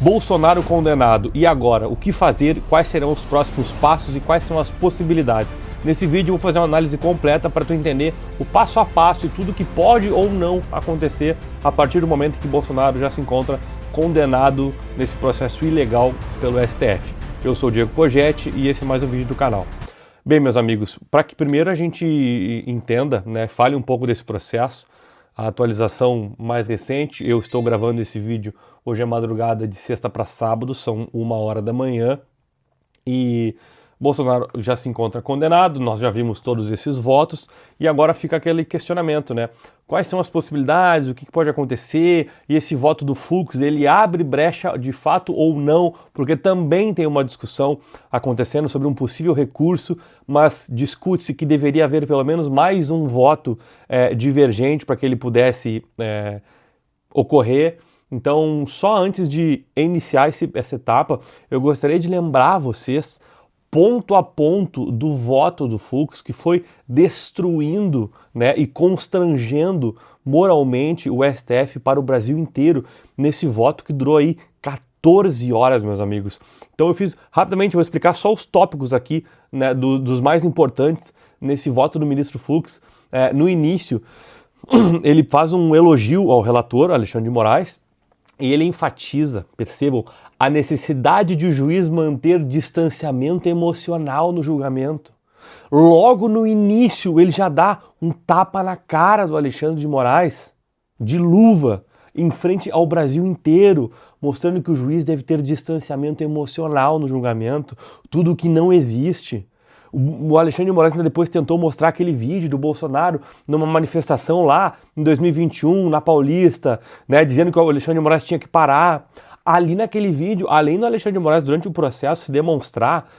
Bolsonaro condenado. E agora? O que fazer? Quais serão os próximos passos e quais são as possibilidades? Nesse vídeo eu vou fazer uma análise completa para tu entender o passo a passo e tudo que pode ou não acontecer a partir do momento que Bolsonaro já se encontra condenado nesse processo ilegal pelo STF. Eu sou o Diego Pogetti e esse é mais um vídeo do canal. Bem, meus amigos, para que primeiro a gente entenda, fale um pouco desse processo, a atualização mais recente, eu estou gravando esse vídeo hoje é madrugada de sexta para sábado, são 1h da manhã, e Bolsonaro já se encontra condenado, nós já vimos todos esses votos, e agora fica aquele questionamento, Quais são as possibilidades, o que pode acontecer, e esse voto do Fux, ele abre brecha de fato ou não, porque também tem uma discussão acontecendo sobre um possível recurso, mas discute-se que deveria haver pelo menos mais um voto divergente para que ele pudesse ocorrer. Então, só antes de iniciar essa etapa, eu gostaria de lembrar vocês ponto a ponto do voto do Fux, que foi destruindo e constrangendo moralmente o STF para o Brasil inteiro, nesse voto que durou aí 14 horas, meus amigos. Então eu fiz, rapidamente, vou explicar só os tópicos aqui, dos mais importantes nesse voto do ministro Fux. No início, ele faz um elogio ao relator, Alexandre de Moraes, e ele enfatiza, percebam, a necessidade de o juiz manter distanciamento emocional no julgamento. Logo no início, ele já dá um tapa na cara do Alexandre de Moraes, de luva, em frente ao Brasil inteiro, mostrando que o juiz deve ter distanciamento emocional no julgamento, tudo o que não existe. O Alexandre de Moraes depois tentou mostrar aquele vídeo do Bolsonaro numa manifestação lá em 2021, na Paulista, dizendo que o Alexandre de Moraes tinha que parar. Ali naquele vídeo, além do Alexandre de Moraes durante o processo se demonstrar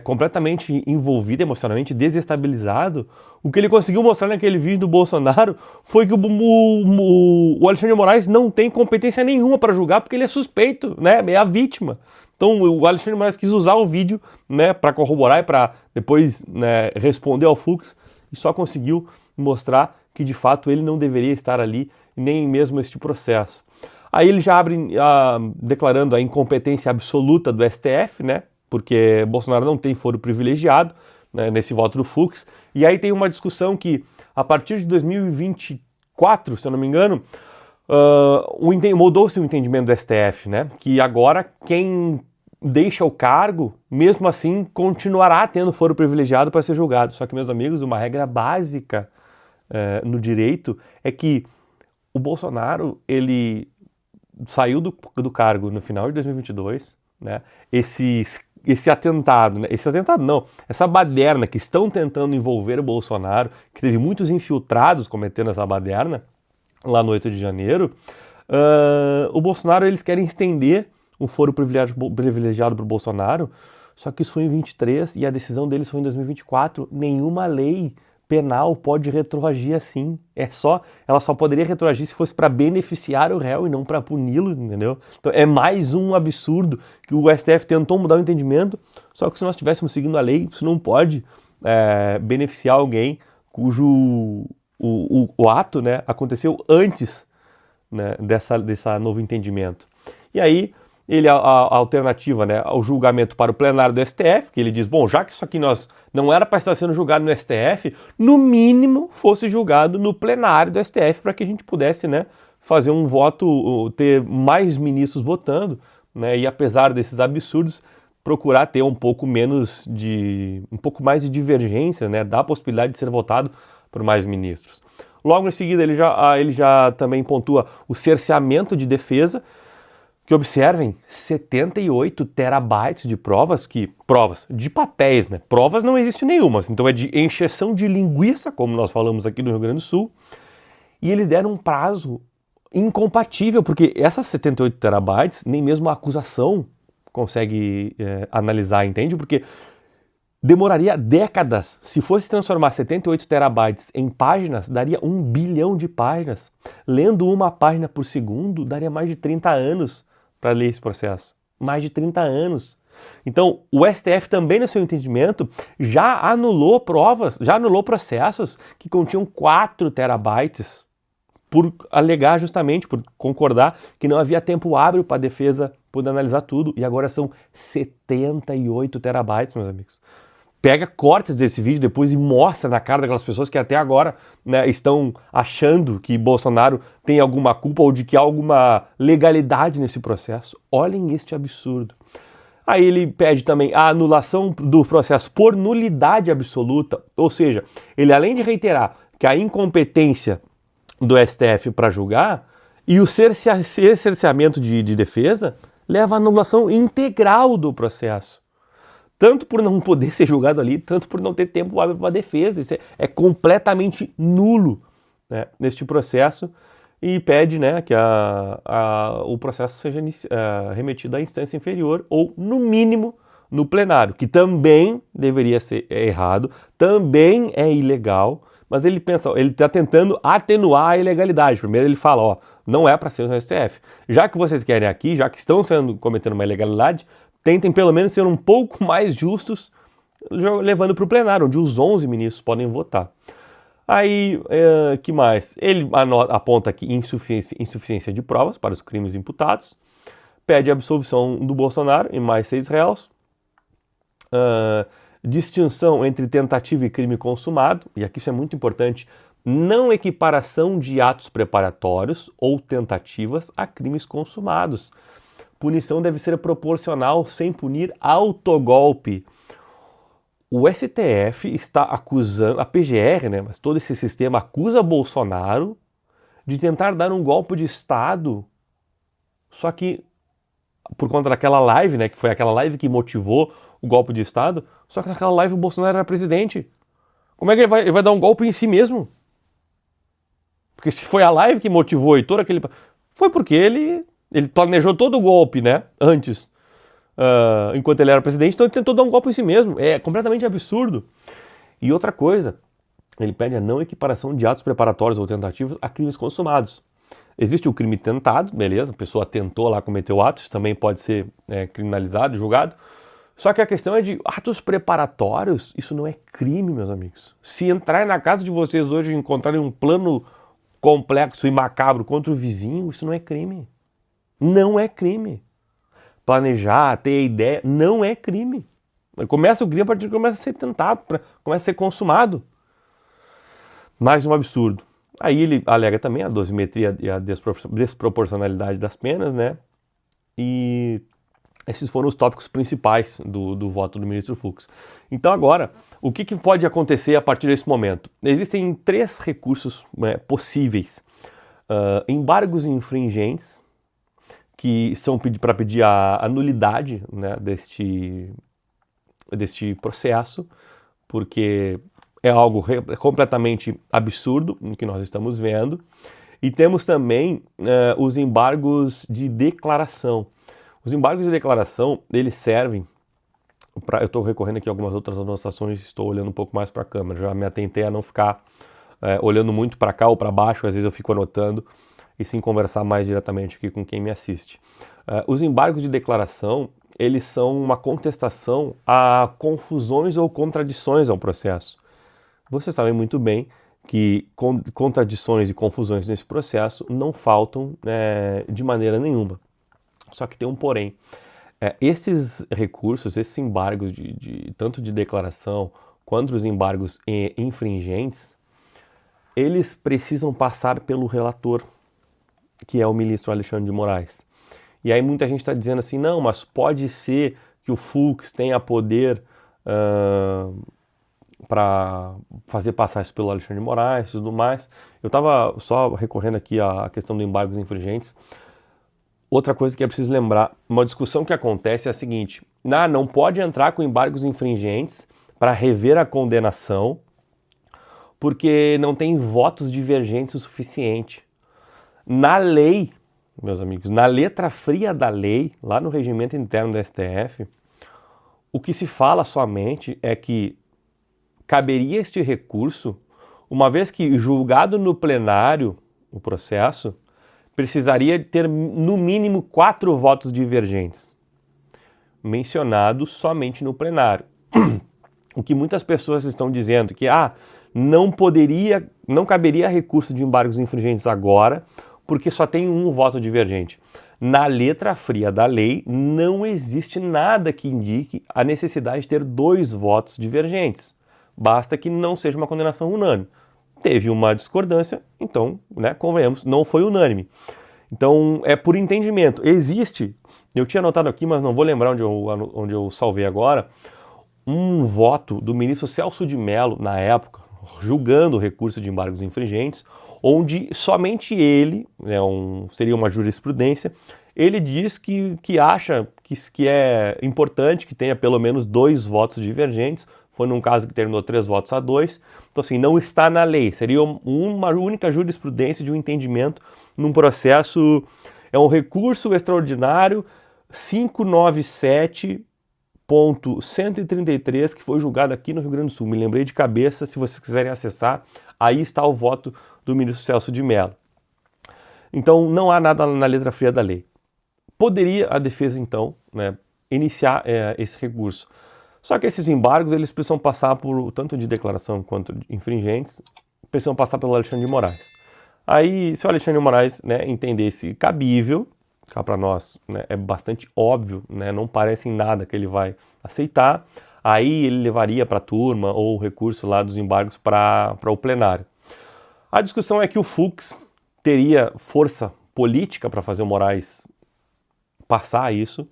completamente envolvido, emocionalmente desestabilizado, o que ele conseguiu mostrar naquele vídeo do Bolsonaro foi que o Alexandre de Moraes não tem competência nenhuma para julgar porque ele é suspeito, é a vítima. Então o Alexandre de Moraes quis usar o vídeo para corroborar e para depois responder ao Fux e só conseguiu mostrar que de fato ele não deveria estar ali, nem mesmo este processo. Aí ele já abre declarando a incompetência absoluta do STF, porque Bolsonaro não tem foro privilegiado nesse voto do Fux. E aí tem uma discussão que a partir de 2024, se eu não me engano, mudou-se o entendimento do STF, que agora quem deixa o cargo, mesmo assim, continuará tendo foro privilegiado para ser julgado. Só que, meus amigos, uma regra básica no direito é que o Bolsonaro, ele saiu do cargo no final de 2022, essa baderna que estão tentando envolver o Bolsonaro, que teve muitos infiltrados cometendo essa baderna, lá no 8 de janeiro, o Bolsonaro, eles querem estender o foro privilegiado para o Bolsonaro, só que isso foi em 23 e a decisão deles foi em 2024. Nenhuma lei penal pode retroagir assim. Ela só poderia retroagir se fosse para beneficiar o réu e não para puni-lo, entendeu? Então é mais um absurdo que o STF tentou mudar o entendimento, só que se nós estivéssemos seguindo a lei, isso não pode beneficiar alguém cujo o ato aconteceu antes dessa novo entendimento. E aí, a alternativa ao julgamento para o plenário do STF, que ele diz, bom, já que isso aqui não era para estar sendo julgado no STF, no mínimo fosse julgado no plenário do STF para que a gente pudesse fazer um voto, ter mais ministros votando, e apesar desses absurdos, procurar ter um pouco mais de divergência, dar a possibilidade de ser votado por mais ministros. Logo em seguida, ele já também pontua o cerceamento de defesa, que observem, 78 terabytes de provas de papéis, provas não existe nenhuma, então é de encheção de linguiça, como nós falamos aqui no Rio Grande do Sul, e eles deram um prazo incompatível, porque essas 78 terabytes, nem mesmo a acusação consegue analisar, entende? Porque demoraria décadas. Se fosse transformar 78 terabytes em páginas, daria 1 bilhão de páginas. Lendo uma página por segundo, daria mais de 30 anos para ler esse processo. Mais de 30 anos. Então, o STF também, no seu entendimento, já anulou processos que continham 4 terabytes por alegar justamente, por concordar que não havia tempo hábil para a defesa poder analisar tudo, e agora são 78 terabytes, meus amigos. Pega cortes desse vídeo depois e mostra na cara daquelas pessoas que até agora, né, estão achando que Bolsonaro tem alguma culpa ou de que há alguma legalidade nesse processo. Olhem este absurdo. Aí ele pede também a anulação do processo por nulidade absoluta, ou seja, ele além de reiterar que a incompetência do STF para julgar e o cerceamento de defesa leva à anulação integral do processo. Tanto por não poder ser julgado ali, tanto por não ter tempo hábil para defesa. Isso é completamente nulo, né, neste processo, e pede, né, que o processo seja remetido à instância inferior ou, no mínimo, no plenário, que também deveria ser errado, também é ilegal, mas ele está tentando atenuar a ilegalidade. Primeiro ele fala, ó, não é para ser no STF. Já que vocês querem aqui, já que estão cometendo uma ilegalidade, tentem pelo menos ser um pouco mais justos, levando para o plenário, onde os 11 ministros podem votar. Aí, que mais? Ele aponta aqui insuficiência de provas para os crimes imputados, pede a absolvição do Bolsonaro em mais 6 réus, distinção entre tentativa e crime consumado, e aqui isso é muito importante, não equiparação de atos preparatórios ou tentativas a crimes consumados. Punição deve ser proporcional sem punir autogolpe. O STF está acusando, a PGR, né, mas todo esse sistema acusa Bolsonaro de tentar dar um golpe de Estado, só que por conta daquela live, né, que foi aquela live que motivou o golpe de Estado, só que naquela live o Bolsonaro era presidente. Como é que ele vai dar um golpe em si mesmo? Porque se foi a live que motivou e todo aquele... Foi porque ele planejou todo o golpe, né, antes, enquanto ele era presidente, então ele tentou dar um golpe em si mesmo. É completamente absurdo. E outra coisa, ele pede a não equiparação de atos preparatórios ou tentativas a crimes consumados. Existe o crime tentado, beleza, a pessoa tentou lá cometer o ato, isso também pode ser criminalizado, julgado. Só que a questão é de atos preparatórios, isso não é crime, meus amigos. Se entrar na casa de vocês hoje e encontrarem um plano complexo e macabro contra o vizinho, isso não é crime. Não é crime. Planejar, ter ideia, não é crime. Começa o crime a partir que começa a ser tentado, começa a ser consumado. Mais um absurdo. Aí ele alega também a dosimetria e a desproporcionalidade das penas, né? E esses foram os tópicos principais do voto do ministro Fux. Então agora, o que pode acontecer a partir desse momento? Existem 3 recursos possíveis. Embargos infringentes, que são para pedir a nulidade, né, deste processo, porque é algo completamente absurdo o que nós estamos vendo. E temos também os embargos de declaração. Os embargos de declaração, eles servem para... Eu estou recorrendo aqui a algumas outras anotações, estou olhando um pouco mais para a câmera, já me atentei a não ficar olhando muito para cá ou para baixo, às vezes eu fico anotando, e sim conversar mais diretamente aqui com quem me assiste. Os embargos de declaração, eles são uma contestação a confusões ou contradições ao processo. Vocês sabem muito bem que contradições e confusões nesse processo não faltam de maneira nenhuma. Só que tem um porém. Esses recursos, esses embargos tanto de declaração quanto os embargos infringentes, eles precisam passar pelo relator, que é o ministro Alexandre de Moraes. E aí muita gente está dizendo assim, não, mas pode ser que o Fux tenha poder para fazer passar isso pelo Alexandre de Moraes e tudo mais. Eu estava só recorrendo aqui à questão do embargos infringentes. Outra coisa que é preciso lembrar, uma discussão que acontece é a seguinte, não pode entrar com embargos infringentes para rever a condenação, porque não tem votos divergentes o suficiente. Na lei, meus amigos, na letra fria da lei, lá no regimento interno do STF, o que se fala somente é que caberia este recurso, uma vez que julgado no plenário o processo, precisaria ter no mínimo 4 votos divergentes, mencionados somente no plenário. O que muitas pessoas estão dizendo que não caberia recurso de embargos infringentes agora, porque só tem um voto divergente. Na letra fria da lei, não existe nada que indique a necessidade de ter 2 votos divergentes. Basta que não seja uma condenação unânime. Teve uma discordância, então, né, convenhamos, não foi unânime. Então, é por entendimento. Existe, eu tinha anotado aqui, mas não vou lembrar onde eu salvei agora, um voto do ministro Celso de Mello, na época, julgando o recurso de embargos infringentes, onde somente ele, né, seria uma jurisprudência, ele diz que acha que é importante que tenha pelo menos 2 votos divergentes. Foi num caso que terminou 3 votos a 2. Então, assim, não está na lei. Seria uma única jurisprudência de um entendimento num processo. É um recurso extraordinário 597.133, que foi julgado aqui no Rio Grande do Sul. Me lembrei de cabeça, se vocês quiserem acessar, aí está o voto do ministro Celso de Mello. Então, não há nada na letra fria da lei. Poderia a defesa, então, né, iniciar esse recurso. Só que esses embargos, eles precisam passar por, tanto de declaração quanto de infringentes, precisam passar pelo Alexandre de Moraes. Aí, se o Alexandre de Moraes, né, entendesse cabível, cá para nós, né, é bastante óbvio, né, não parece em nada que ele vai aceitar, aí ele levaria para a turma ou o recurso lá dos embargos para o plenário. A discussão é que o Fux teria força política para fazer o Moraes passar isso.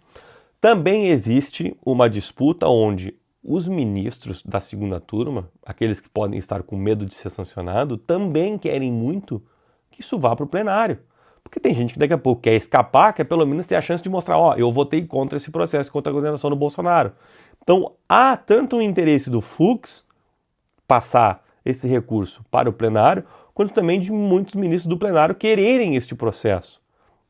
Também existe uma disputa onde os ministros da segunda turma, aqueles que podem estar com medo de ser sancionado, também querem muito que isso vá para o plenário. Porque tem gente que daqui a pouco quer escapar, quer pelo menos ter a chance de mostrar, ó, eu votei contra esse processo, contra a condenação do Bolsonaro. Então há tanto o interesse do Fux passar esse recurso para o plenário, quanto também de muitos ministros do plenário quererem este processo,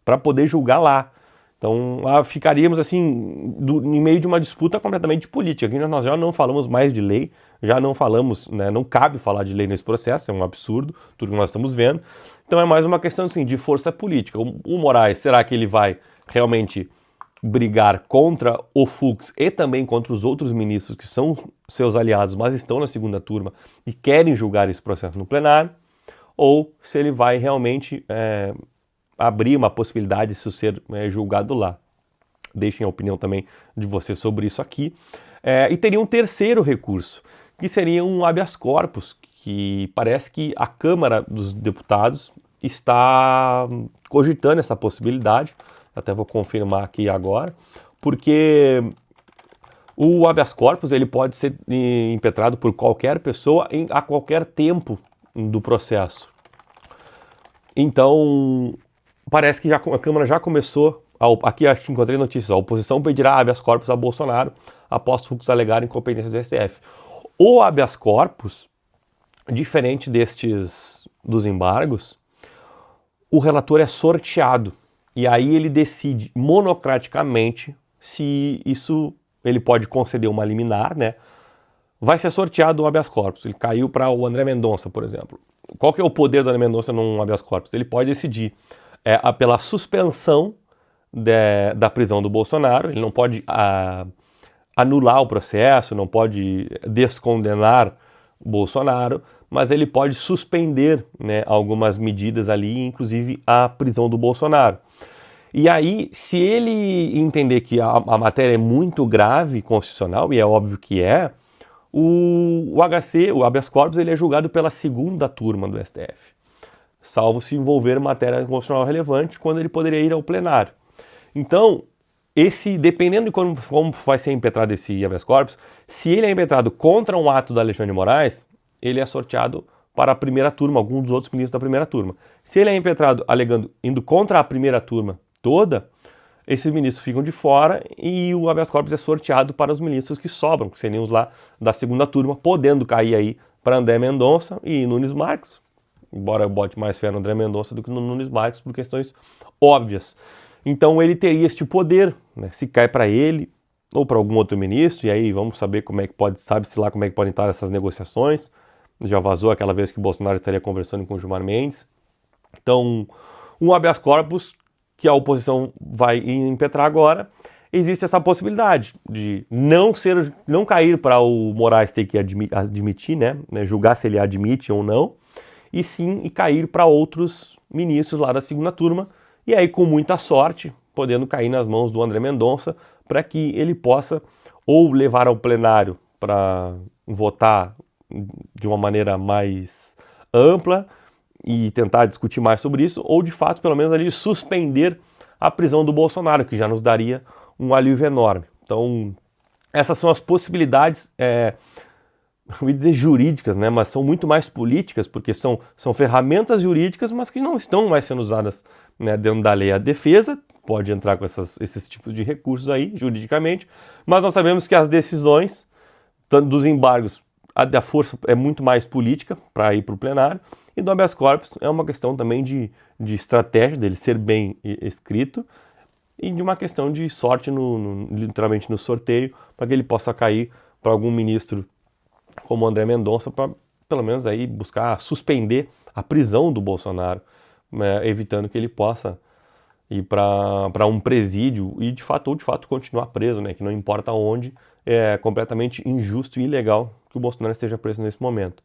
para poder julgar lá. Então, ficaríamos assim, em meio de uma disputa completamente política. Aqui nós já não falamos mais de lei, já não falamos, né, não cabe falar de lei nesse processo, é um absurdo, tudo que nós estamos vendo. Então é mais uma questão assim, de força política. O Moraes, será que ele vai realmente brigar contra o Fux e também contra os outros ministros que são seus aliados, mas estão na segunda turma e querem julgar esse processo no plenário? Ou se ele vai realmente abrir uma possibilidade de isso ser julgado lá. Deixem a opinião também de vocês sobre isso aqui. E teria um terceiro recurso, que seria um habeas corpus, que parece que a Câmara dos Deputados está cogitando essa possibilidade. Até vou confirmar aqui agora, porque o habeas corpus ele pode ser impetrado por qualquer pessoa a qualquer tempo do processo. Então, parece que a Câmara já começou, aqui acho que encontrei notícias, a oposição pedirá habeas corpus a Bolsonaro após Fux alegar incompetência do STF. O habeas corpus, diferente dos embargos, o relator é sorteado e aí ele decide monocraticamente se isso, ele pode conceder uma liminar, né? Vai ser sorteado o habeas corpus, ele caiu para o André Mendonça, por exemplo. Qual que é o poder do André Mendonça num habeas corpus? Ele pode decidir pela suspensão da prisão do Bolsonaro, ele não pode anular o processo, não pode descondenar o Bolsonaro, mas ele pode suspender, né, algumas medidas ali, inclusive a prisão do Bolsonaro. E aí, se ele entender que a matéria é muito grave constitucional, e é óbvio que o habeas corpus, ele é julgado pela segunda turma do STF, salvo se envolver matéria constitucional relevante, quando ele poderia ir ao plenário. Então, dependendo de como vai ser impetrado esse habeas corpus, se ele é impetrado contra um ato do Alexandre de Moraes, ele é sorteado para a primeira turma, algum dos outros ministros da primeira turma. Se ele é impetrado indo contra a primeira turma toda, esses ministros ficam de fora e o habeas corpus é sorteado para os ministros que sobram, que seriam os lá da segunda turma, podendo cair aí para André Mendonça e Nunes Marques, embora eu bote mais fé no André Mendonça do que no Nunes Marques por questões óbvias. Então ele teria este poder, né? Se cai para ele ou para algum outro ministro, e aí vamos saber como é que sabe-se lá como é que podem estar essas negociações. Já vazou aquela vez que o Bolsonaro estaria conversando com o Gilmar Mendes. Então, um habeas corpus que a oposição vai impetrar agora, existe essa possibilidade de não cair para o Moraes ter que admitir, né, julgar se ele admite ou não, e sim cair para outros ministros lá da segunda turma, e aí com muita sorte, podendo cair nas mãos do André Mendonça para que ele possa ou levar ao plenário para votar de uma maneira mais ampla e tentar discutir mais sobre isso, ou de fato, pelo menos ali, suspender a prisão do Bolsonaro, que já nos daria um alívio enorme. Então, essas são as possibilidades, eu ia dizer jurídicas, né, mas são muito mais políticas, porque são ferramentas jurídicas, mas que não estão mais sendo usadas, né, dentro da lei. A defesa pode entrar com esses tipos de recursos aí, juridicamente, mas nós sabemos que as decisões, tanto dos embargos, a da força é muito mais política para ir para o plenário, e do habeas corpus é uma questão também de estratégia, dele ser bem escrito, e de uma questão de sorte, literalmente no sorteio, para que ele possa cair para algum ministro como André Mendonça, para pelo menos aí buscar suspender a prisão do Bolsonaro, né, evitando que ele possa ir para um presídio e de fato continuar preso, né, que não importa onde, é completamente injusto e ilegal que o Bolsonaro esteja preso nesse momento.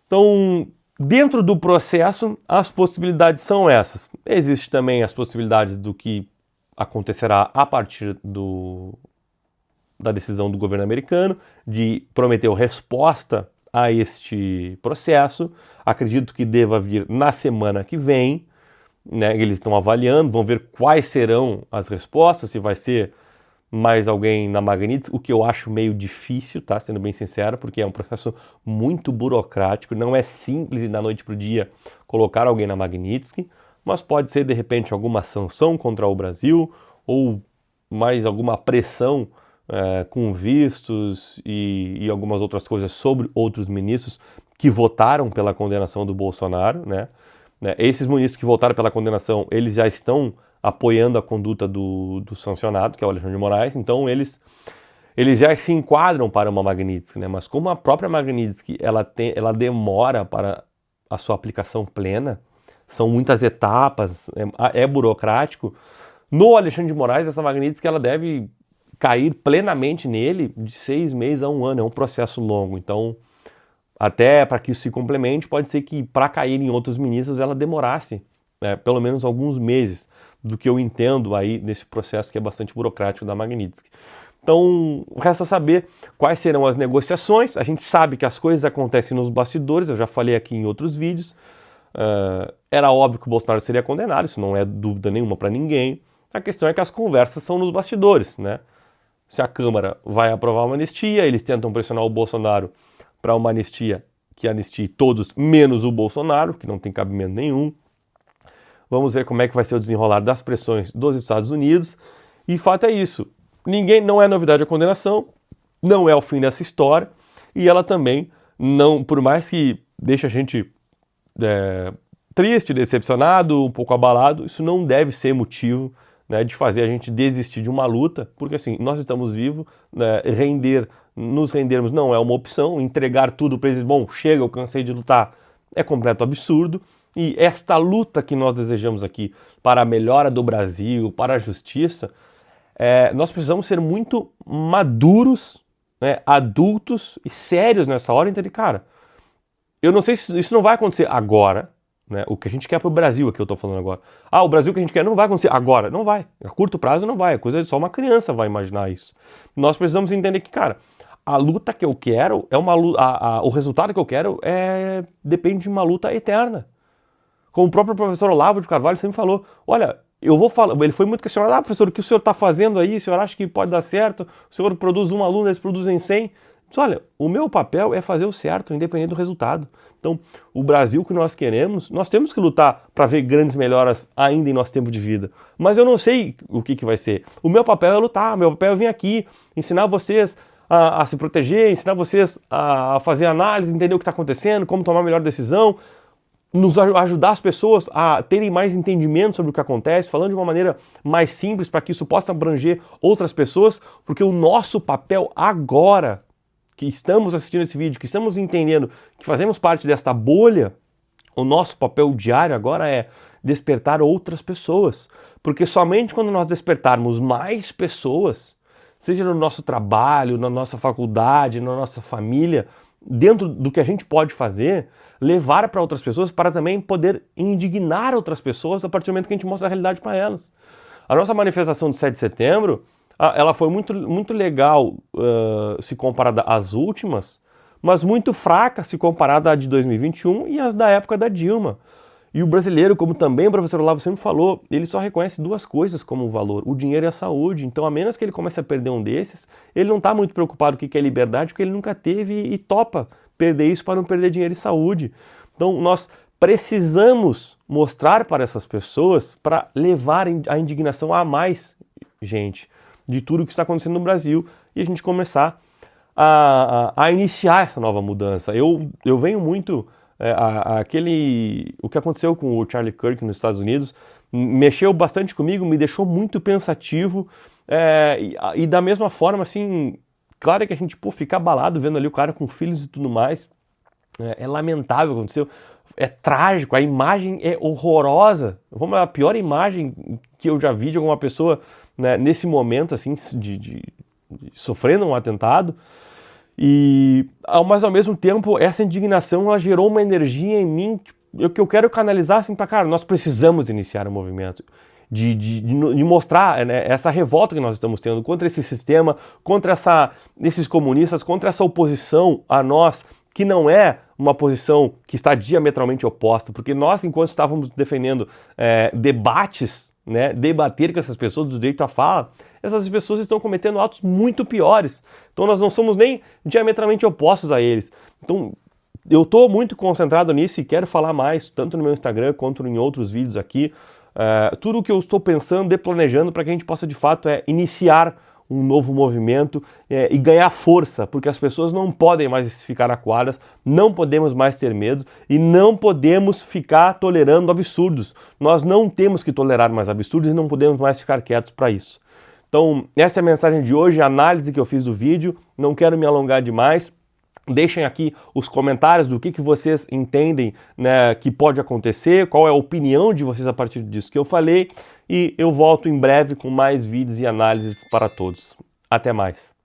Então, dentro do processo, as possibilidades são essas. Existem também as possibilidades do que acontecerá a partir da decisão do governo americano de prometer resposta a este processo. Acredito que deva vir na semana que vem, né? Eles estão avaliando, vão ver quais serão as respostas, se vai ser mais alguém na Magnitsky, o que eu acho meio difícil, tá? Sendo bem sincero, porque é um processo muito burocrático, não é simples da noite para o dia colocar alguém na Magnitsky, mas pode ser de repente alguma sanção contra o Brasil ou mais alguma pressão com vistos e algumas outras coisas sobre outros ministros que votaram pela condenação do Bolsonaro, né? Esses ministros que votaram pela condenação, eles já estão apoiando a conduta do sancionado, que é o Alexandre de Moraes, então eles já se enquadram para uma Magnitsky, né? Mas como a própria Magnitsky ela demora para a sua aplicação plena, são muitas etapas, é burocrático, no Alexandre de Moraes essa Magnitsky ela deve cair plenamente nele de 6 meses a 1 ano, é um processo longo, então até para que isso se complemente, pode ser que para cair em outros ministros ela demorasse pelo menos alguns meses, do que eu entendo aí nesse processo que é bastante burocrático da Magnitsky. Então, resta saber quais serão as negociações. A gente sabe que as coisas acontecem nos bastidores, eu já falei aqui em outros vídeos. Era óbvio que o Bolsonaro seria condenado, isso não é dúvida nenhuma para ninguém. A questão é que as conversas são nos bastidores, né? Se a Câmara vai aprovar uma anistia, eles tentam pressionar o Bolsonaro para uma anistia que anistie todos, menos o Bolsonaro, que não tem cabimento nenhum. Vamos ver como é que vai ser o desenrolar das pressões dos Estados Unidos. E fato é isso. Não é novidade a condenação, não é o fim dessa história. E ela também não, por mais que deixe a gente triste, decepcionado, um pouco abalado, isso não deve ser motivo, né, de fazer a gente desistir de uma luta, porque assim, nós estamos vivos, né, nos rendermos não é uma opção, entregar tudo para eles, bom, chega, eu cansei de lutar, é completo absurdo. E esta luta que nós desejamos aqui para a melhora do Brasil, para a justiça, nós precisamos ser muito maduros, né, adultos e sérios nessa hora, entender, cara, eu não sei se isso não vai acontecer agora, né, o que a gente quer para o Brasil, aqui eu estou falando agora. O Brasil que a gente quer não vai acontecer agora, não vai, a curto prazo não vai, só uma criança vai imaginar isso. Nós precisamos entender que, cara, a luta que eu quero, o resultado que eu quero depende de uma luta eterna. Como o próprio professor Olavo de Carvalho sempre falou, olha, eu vou falar, ele foi muito questionado, professor, o que o senhor está fazendo aí? O senhor acha que pode dar certo? O senhor produz um aluno, eles produzem 100? Mas, olha, o meu papel é fazer o certo, independente do resultado. Então, o Brasil que nós queremos, nós temos que lutar para ver grandes melhoras ainda em nosso tempo de vida. Mas eu não sei o que vai ser. O meu papel é lutar, o meu papel é vir aqui, ensinar vocês a se proteger, ensinar vocês a fazer análise, entender o que está acontecendo, como tomar a melhor decisão, nos ajudar as pessoas a terem mais entendimento sobre o que acontece, falando de uma maneira mais simples para que isso possa abranger outras pessoas, porque o nosso papel agora, que estamos assistindo esse vídeo, que estamos entendendo que fazemos parte desta bolha, o nosso papel diário agora é despertar outras pessoas, porque somente quando nós despertarmos mais pessoas, seja no nosso trabalho, na nossa faculdade, na nossa família, dentro do que a gente pode fazer, levar para outras pessoas para também poder indignar outras pessoas a partir do momento que a gente mostra a realidade para elas. A nossa manifestação do 7 de setembro, ela foi muito legal se comparada às últimas, mas muito fraca se comparada à de 2021 e às da época da Dilma. E o brasileiro, como também o professor Olavo sempre falou, ele só reconhece duas coisas como valor, o dinheiro e a saúde. Então, a menos que ele comece a perder um desses, ele não está muito preocupado com o que é liberdade, porque ele nunca teve e topa perder isso para não perder dinheiro e saúde. Então, nós precisamos mostrar para essas pessoas para levar a indignação a mais gente de tudo que está acontecendo no Brasil e a gente começar a iniciar essa nova mudança. Eu venho muito... o que aconteceu com o Charlie Kirk nos Estados Unidos mexeu bastante comigo, me deixou muito pensativo, e da mesma forma, assim, claro que a gente fica abalado vendo ali o cara com filhos e tudo mais, é lamentável o que aconteceu, é trágico, a imagem é horrorosa, a pior imagem que eu já vi de alguma pessoa, né, nesse momento, assim, de sofrendo um atentado. Mas ao mesmo tempo, essa indignação ela gerou uma energia em mim que eu quero canalizar assim para, cara, nós precisamos iniciar um movimento de mostrar, né, essa revolta que nós estamos tendo contra esse sistema, contra esses comunistas, contra essa oposição a nós, que não é uma posição que está diametralmente oposta, porque nós, enquanto estávamos defendendo debates, né, debater com essas pessoas do direito à fala, essas pessoas estão cometendo atos muito piores. Então nós não somos nem diametralmente opostos a eles. Então eu estou muito concentrado nisso e quero falar mais, tanto no meu Instagram quanto em outros vídeos aqui. Tudo o que eu estou pensando e planejando para que a gente possa de fato iniciar um novo movimento e ganhar força, porque as pessoas não podem mais ficar acuadas, não podemos mais ter medo e não podemos ficar tolerando absurdos. Nós não temos que tolerar mais absurdos e não podemos mais ficar quietos para isso. Então, essa é a mensagem de hoje, a análise que eu fiz do vídeo, não quero me alongar demais. Deixem aqui os comentários do que vocês entendem, né, que pode acontecer, qual é a opinião de vocês a partir disso que eu falei, e eu volto em breve com mais vídeos e análises para todos. Até mais!